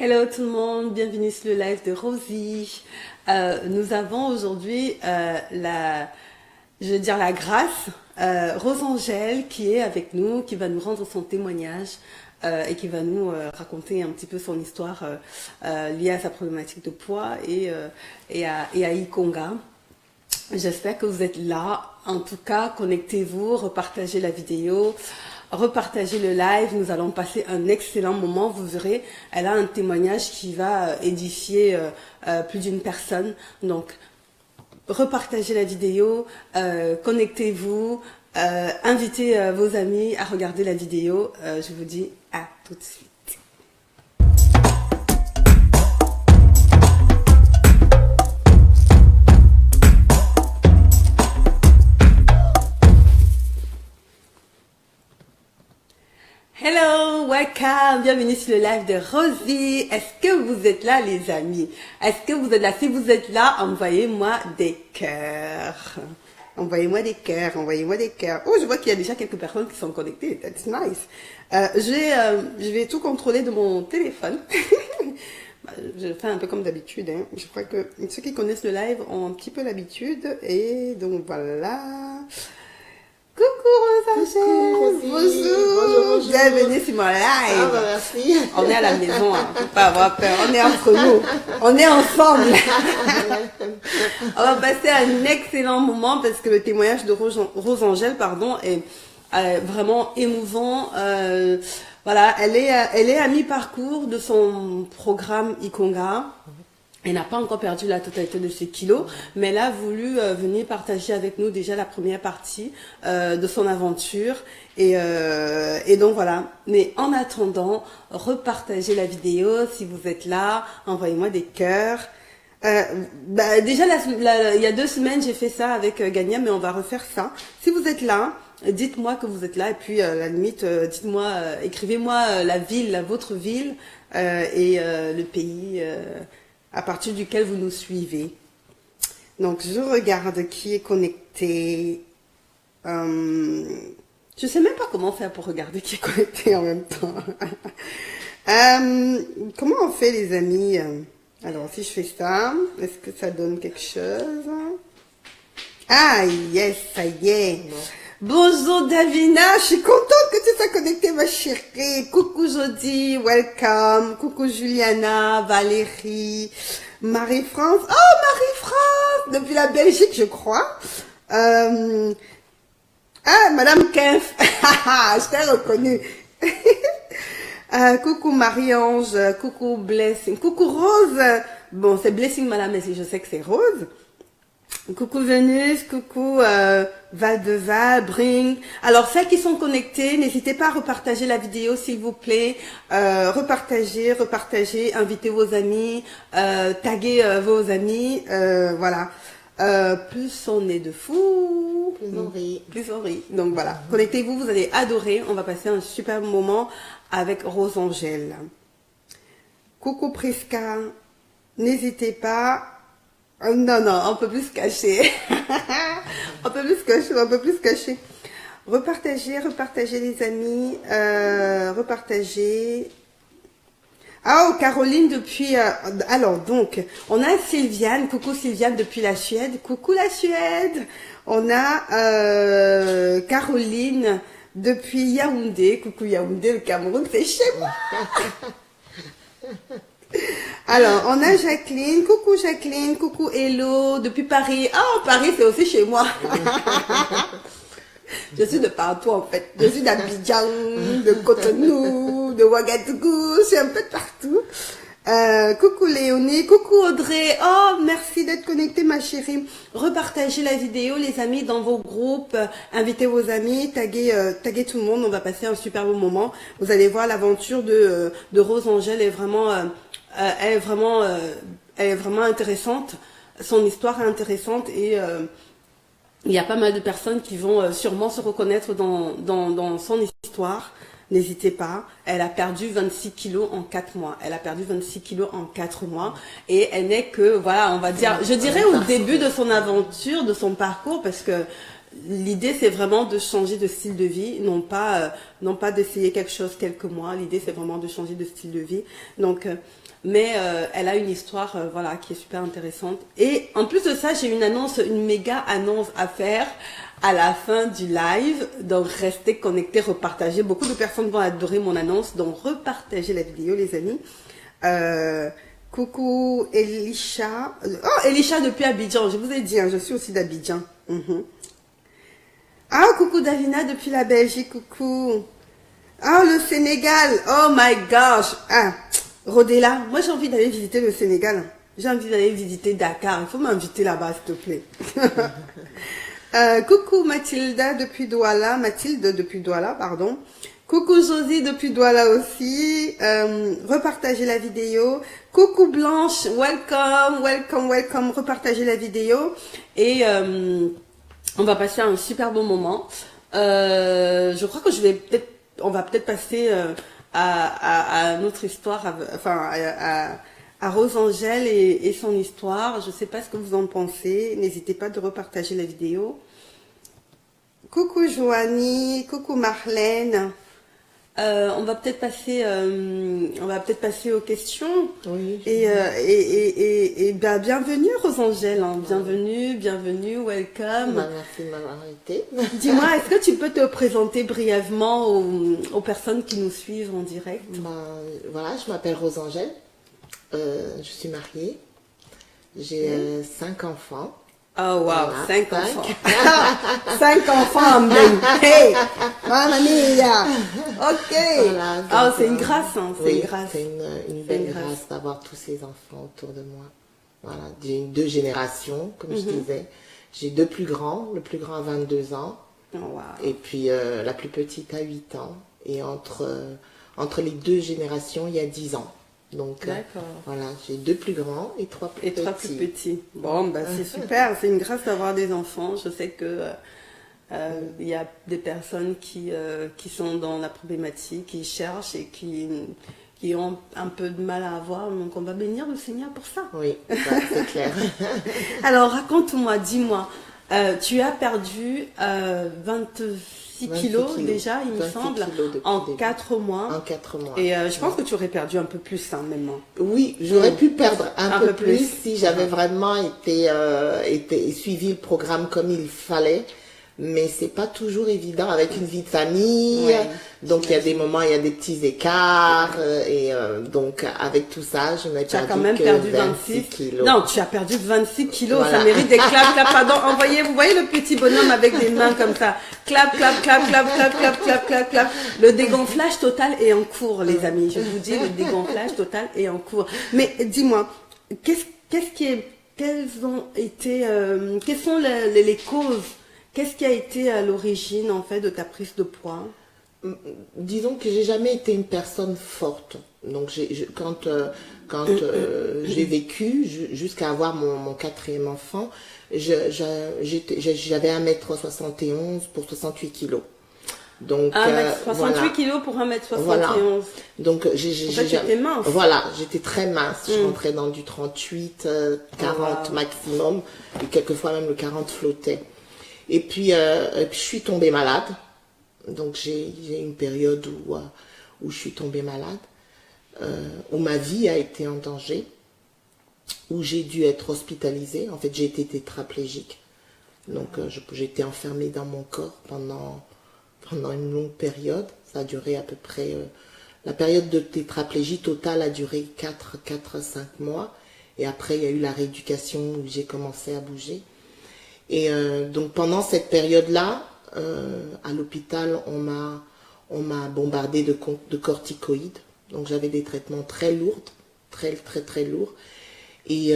Hello tout le monde, bienvenue sur le live de Rosie. Nous avons aujourd'hui la grâce, Rose-Angèle qui est avec nous, qui va nous rendre son témoignage et qui va nous raconter un petit peu son histoire liée à sa problématique de poids et à Ikonga. J'espère que vous êtes là. En tout cas, connectez-vous, repartagez la vidéo, repartagez le live. Nous allons passer un excellent moment. Vous verrez, elle a un témoignage qui va édifier plus d'une personne. Donc, repartagez la vidéo, connectez-vous, invitez vos amis à regarder la vidéo. Je vous dis à tout de suite. Hello, welcome, bienvenue sur le live de Rosie. Est-ce que vous êtes là les amis? Est-ce que vous êtes là? Si vous êtes là, envoyez-moi des cœurs. Envoyez-moi des cœurs, envoyez-moi des cœurs. Oh, je vois qu'il y a déjà quelques personnes qui sont connectées. That's nice. Je vais tout contrôler de mon téléphone. Je fais un peu comme d'habitude. Hein. Je crois que ceux qui connaissent le live ont un petit peu l'habitude. Et donc voilà. Coucou Rose-Angèle, bonjour, bienvenue sur mon live. Ah bah merci. On est à la maison, hein. Faut pas avoir peur, on est entre nous, on est ensemble. On va passer un excellent moment parce que le témoignage de Rose-Angèle, est vraiment émouvant. Voilà, elle est à mi-parcours de son programme Ikonga. Elle n'a pas encore perdu la totalité de ses kilos, mais elle a voulu venir partager avec nous déjà la première partie de son aventure. Et donc voilà. Mais en attendant, repartagez la vidéo si vous êtes là, envoyez-moi des cœurs. Déjà, il y a 2 semaines, j'ai fait ça avec Gania, mais on va refaire ça. Si vous êtes là, dites-moi que vous êtes là et puis à la limite, dites-moi, écrivez-moi la ville, votre ville et le pays à partir duquel vous nous suivez. Donc, je regarde qui est connecté. Je sais même pas comment faire pour regarder qui est connecté en même temps. Comment on fait, les amis? Alors, si je fais ça, est-ce que ça donne quelque chose? Ah, yes, ça y est. Bonjour Davina, je suis contente que tu sois connectée ma chérie. Coucou Jody, welcome. Coucou Juliana, Valérie, Marie-France. Oh Marie-France, depuis la Belgique je crois. Ah, Madame Kempf, je t'ai reconnue. Coucou Marie-Ange, coucou Blessing, coucou Rose. Bon, c'est Blessing Madame, mais je sais que c'est Rose. Coucou Vénus, coucou Val-de-Val, Bring. Alors, celles qui sont connectées, n'hésitez pas à repartager la vidéo, s'il vous plaît. Repartagez, invitez vos amis, taguez vos amis. Voilà. Plus on est de fous, Plus on rit. Plus on rit. Donc voilà, connectez-vous, vous allez adorer. On va passer un super moment avec Rose-Angèle. Coucou Prisca, n'hésitez pas. Oh, non, on peut plus se cacher. On peut plus se cacher. Repartagez les amis. Repartagez. Ah, oh, Caroline depuis... alors, donc, on a Sylviane. Coucou Sylviane depuis la Suède. Coucou la Suède. On a Caroline depuis Yaoundé. Coucou Yaoundé, le Cameroun, c'est chez moi. Alors, on a Jacqueline. Coucou Hello, depuis Paris. Oh, Paris, c'est aussi chez moi. Je suis de partout, en fait. Je suis d'Abidjan, de Cotonou, de Ouagadougou. Je suis un peu de partout. Coucou Léonie, coucou Audrey. Oh, merci d'être connectée, ma chérie. Repartagez la vidéo, les amis, dans vos groupes. Invitez vos amis, taguez tout le monde. On va passer un super bon moment. Vous allez voir, l'aventure de Rose-Angèle est vraiment... elle est vraiment intéressante. Son histoire est intéressante et il y a pas mal de personnes qui vont sûrement se reconnaître dans son histoire. N'hésitez pas. Elle a perdu 26 kilos en 4 mois. Elle a perdu 26 kilos en 4 mois. Et elle n'est que, voilà, on va dire, je dirais au début de son aventure, de son parcours, parce que l'idée c'est vraiment de changer de style de vie, non pas d'essayer quelque chose quelques mois. L'idée c'est vraiment de changer de style de vie. Donc mais elle a une histoire voilà qui est super intéressante. Et en plus de ça, j'ai une méga annonce à faire à la fin du live. Donc restez connectés, repartagez. Beaucoup de personnes vont adorer mon annonce, donc repartagez la vidéo les amis. Coucou Elisha. Oh, Elisha depuis Abidjan, je vous ai dit, hein, je suis aussi d'Abidjan. Ah, coucou Davina depuis la Belgique, coucou. Ah, le Sénégal, oh my gosh. Ah, Rodela, moi j'ai envie d'aller visiter le Sénégal. J'ai envie d'aller visiter Dakar, il faut m'inviter là-bas s'il te plaît. Coucou Mathilde depuis Douala, pardon. Coucou Josie depuis Douala aussi. Repartagez la vidéo. Coucou Blanche, welcome. Repartagez la vidéo. Et on va passer un super bon moment. Je crois que on va peut-être passer à notre histoire, à Rose-Angèle et son histoire. Je ne sais pas ce que vous en pensez. N'hésitez pas de repartager la vidéo. Coucou Joanie, coucou Marlène. On va peut-être passer aux questions. Oui. Et ben, bienvenue Rose-Angèle, hein. Bienvenue, welcome. Merci de m'avoir invité. Dis-moi, est-ce que tu peux te présenter brièvement aux personnes qui nous suivent en direct? Voilà, je m'appelle Rose-Angèle. Je suis mariée. J'ai 5 enfants. Oh wow, Voilà, 5 enfants. 5 enfants même. Hey, mamma mia. Ok. Voilà, donc, c'est une grâce, hein. C'est une grâce. C'est une belle grâce d'avoir tous ces enfants autour de moi. Voilà, j'ai 2 générations, comme je disais. J'ai 2 plus grands. Le plus grand a 22 ans. Oh, wow. Et puis la plus petite a 8 ans. Et entre les 2 générations, il y a 10 ans. Donc voilà, j'ai 2 plus grands et 3 plus petits. 3 plus petits. Bon, bah, c'est super, c'est une grâce d'avoir des enfants. Je sais que il y a des personnes qui sont dans la problématique, qui cherchent et qui ont un peu de mal à avoir. Donc on va bénir le Seigneur pour ça. Oui, c'est clair. Alors raconte-moi, dis-moi, tu as perdu 26 kilos déjà, il me semble, en 4 mois. En 4 mois. Et je pense que tu aurais perdu un peu plus, hein, même. Oui, j'aurais pu perdre un peu plus si j'avais vraiment été suivi le programme comme il fallait. Mais c'est pas toujours évident avec une vie de famille. Ouais, donc il y a des moments, il y a des petits écarts. Donc avec tout ça, je n'ai quand même perdu 26 kilos. Non, tu as perdu 26 kilos. Voilà. Ça mérite des claps, pardon. Vous voyez le petit bonhomme avec des mains comme ça. Clap. Le dégonflage total est en cours, les amis. Je vous dis, le dégonflage total est en cours. Mais dis-moi, quelles sont les causes? Qu'est-ce qui a été à l'origine, en fait, de ta prise de poids? Disons que j'ai jamais été une personne forte. Donc, quand j'ai vécu, jusqu'à avoir mon 4e enfant, j'avais 1m71 pour 68 kilos. Donc, 68 voilà. kilos pour 1m71. Voilà. Donc, j'étais mince. Voilà, j'étais très mince. Je rentrais dans du 38, 40 maximum. Et quelquefois, même le 40 flottait. Et puis, je suis tombée malade. Donc, j'ai une période où je suis tombée malade, où ma vie a été en danger, où j'ai dû être hospitalisée. En fait, j'ai été tétraplégique. Donc, j'ai été enfermée dans mon corps pendant une longue période. Ça a duré à peu près... la période de tétraplégie totale a duré 4-5 mois. Et après, il y a eu la rééducation où j'ai commencé à bouger. Et donc pendant cette période-là, à l'hôpital, on m'a bombardé de corticoïdes. Donc j'avais des traitements très lourds, très lourds. Et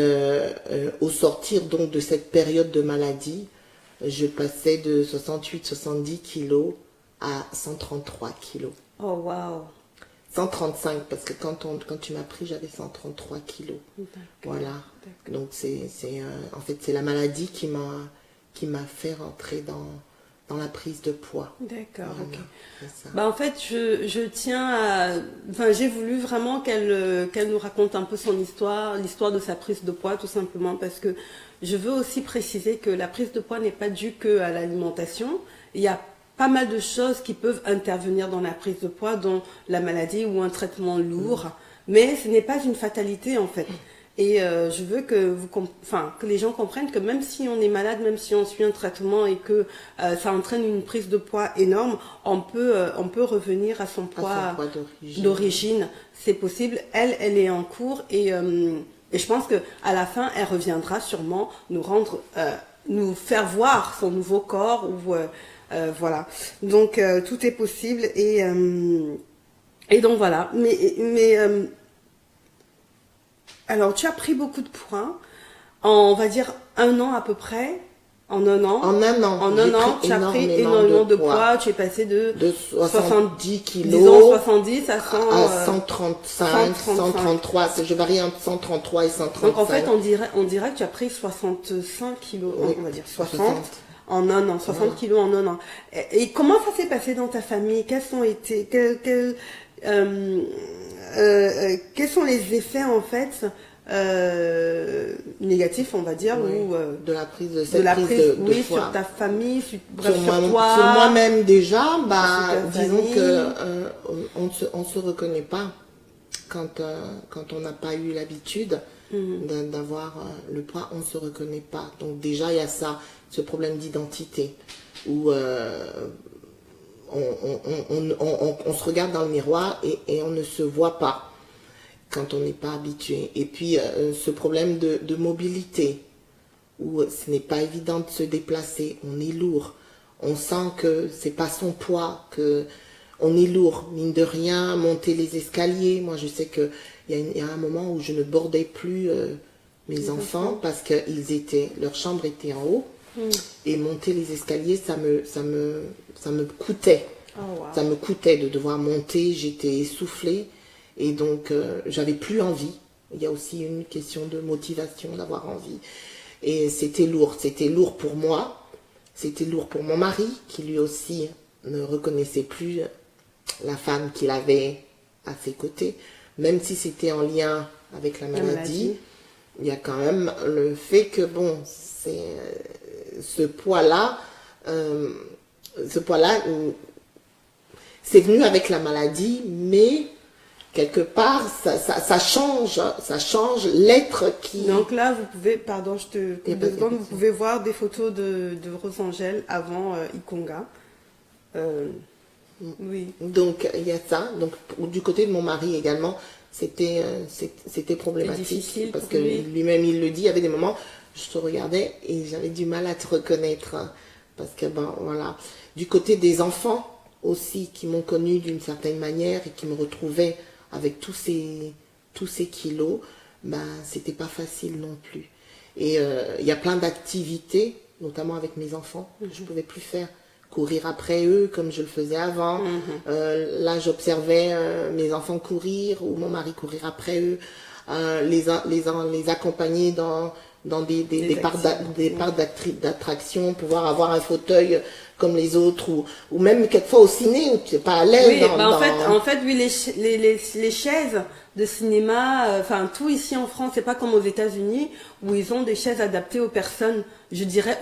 au sortir donc de cette période de maladie, je passais de 68-70 kilos à 133 kilos. Oh wow. 135 parce que quand tu m'as pris, j'avais 133 kilos. Voilà. Donc en fait c'est la maladie qui m'a fait rentrer dans la prise de poids. D'accord, Voilà, ok. c'est ça. Bah en fait, je tiens à... Enfin, j'ai voulu vraiment qu'elle nous raconte un peu son histoire, l'histoire de sa prise de poids, tout simplement, parce que je veux aussi préciser que la prise de poids n'est pas due qu'à l'alimentation. Il y a pas mal de choses qui peuvent intervenir dans la prise de poids, dont la maladie ou un traitement lourd, mais ce n'est pas une fatalité, en fait. Et je veux que que les gens comprennent que même si on est malade, même si on suit un traitement et que ça entraîne une prise de poids énorme, on peut revenir à son poids d'origine. C'est possible. Elle est en cours et je pense que à la fin, elle reviendra sûrement nous faire voir son nouveau corps ou voilà. Donc tout est possible et donc voilà. Mais alors, tu as pris beaucoup de poids en, on va dire, 1 an à peu près. En 1 an. En 1 an. En 1 an, tu as pris énormément de poids. Tu es passé de 70 kilos. Disons 70 à 135, 133. Je varie entre 133 et 135. Donc en fait, on dirait que tu as pris 65 kilos, Oui, on va dire 60 en 1 an. 60 kilos en 1 an. Et comment ça s'est passé dans ta famille? Quels sont les effets en fait négatifs, on va dire, ou de la prise de oui, poids. sur ta famille, sur toi, sur moi-même déjà, disons famille. que on se reconnaît pas quand on n'a pas eu l'habitude d'avoir le poids, on se reconnaît pas. Donc déjà il y a ce problème d'identité où on se regarde dans le miroir et on ne se voit pas quand on n'est pas habitué. Et puis ce problème de mobilité, où ce n'est pas évident de se déplacer, on est lourd, on sent que c'est pas son poids, que on est lourd, mine de rien, monter les escaliers. Moi je sais que il y a un moment où je ne bordais plus mes enfants parce que leur chambre était en haut. Et monter les escaliers, ça me coûtait. Oh, wow. Ça me coûtait de devoir monter, j'étais essoufflée et donc j'avais plus envie. Il y a aussi une question de motivation, d'avoir envie. Et c'était lourd pour moi, c'était lourd pour mon mari qui lui aussi ne reconnaissait plus la femme qu'il avait à ses côtés, même si c'était en lien avec la maladie. Il y a quand même le fait que bon, ce poids-là, c'est venu avec la maladie, mais quelque part, ça change l'être qui... Donc là, vous pouvez, pardon, je te coupe 2 secondes, vous pouvez voir des photos de Rosangel avant Ikonga. Oui. Donc il y a ça. Donc du côté de mon mari également, c'était problématique parce que lui-même il le dit. Il y avait des moments, je te regardais et j'avais du mal à te reconnaître parce que voilà. Du côté des enfants aussi qui m'ont connue d'une certaine manière et qui me retrouvaient avec tous ces kilos, c'était pas facile non plus. Et il y a plein d'activités, notamment avec mes enfants, que je pouvais plus faire. Courir après eux comme je le faisais avant. Là, j'observais mes enfants courir ou mon mari courir après eux, les accompagner dans des parcs d'attraction, pouvoir avoir un fauteuil comme les autres ou même quelquefois au ciné où tu n'es pas à l'aise. Oui, en fait, oui, les chaises de cinéma, tout ici en France, c'est pas comme aux États-Unis où ils ont des chaises adaptées aux personnes, je dirais